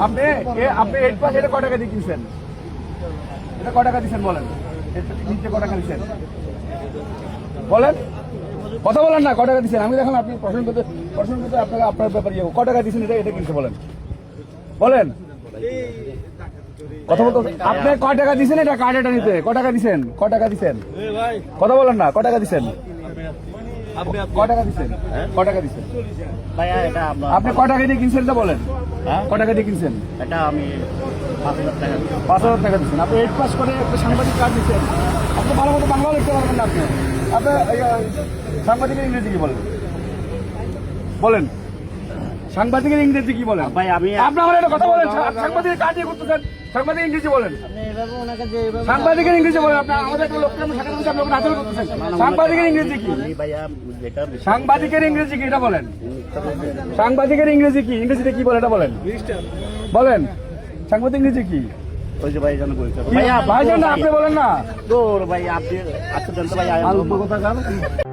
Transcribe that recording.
আপনি আপনি 8 পাস এটা কয় টাকা দিয়ে কিনছেন? এটা কয় টাকা দিচ্ছেন বলেন? নিচে কয় টাকা দিচ্ছেন বলেন? কথা বলেন না, কয় টাকা দিচ্ছেন? আমি দেখলাম আপনি প্রশ্ন করতে আপনাকে আপনার ব্যাপারে কয় টাকা দিচ্ছেন এটা কিনছে বলেন? বলেন কথা বলতে আপনি কয় টাকা দিচ্ছেন এটা কার্ডটা নিতে? কয় টাকা দিচ্ছেন? কয় টাকা দিচ্ছেন? কথা বলেন না, কয় টাকা দিচ্ছেন? কয় টাকা দিচ্ছেন? কয় টাকা দিচ্ছেন ভাইয়া? এটা আপনি কয় টাকা দিয়ে কিনছেন এটা বলেন? কয় টাকা দিয়ে কিনছেন? এটা আমি 5,000 টাকা। 5,000 টাকা দিচ্ছেন। আপনি 8 পাস করে একটা সাংবাদিক কার্ড দিচ্ছেন। আপনি ভালো মতো বাংলাও লিখতে পারবেন না। আপনি আপনার সাংবাদিকের ইংরেজি কি বলেন? বলেন সাংবাদিকের ইংরেজি কি বলেন? ভাই আমি আপনি আমার একটা কথা বলেন, সাংবাদিকের কাজ দিয়ে করতেছেন, সাংবাদিক ইংরেজি বলেন। এভাবে ওনাকে যে সাংবাদিকের ইংরেজি বলেন। আপনি আমাদের একটা লোককে আমি সাথে সাথে আপনি আচরণ করতেছেন। সাংবাদিকের ইংরেজি কি? ভাইয়া যেটা সাংবাদিকের ইংরেজি কি এটা বলেন? সাংবাদিকের ইংরেজি কি? ইংরেজিতে কি বলে এটা বলেন? বলেন সাংবাদিক ইংরেজি কি? ওই যে ভাই জানো বলছে ভাইজান না, আপনি বলেন না। তোর ভাই আপনি আচ্ছা জানতে ভাই কথা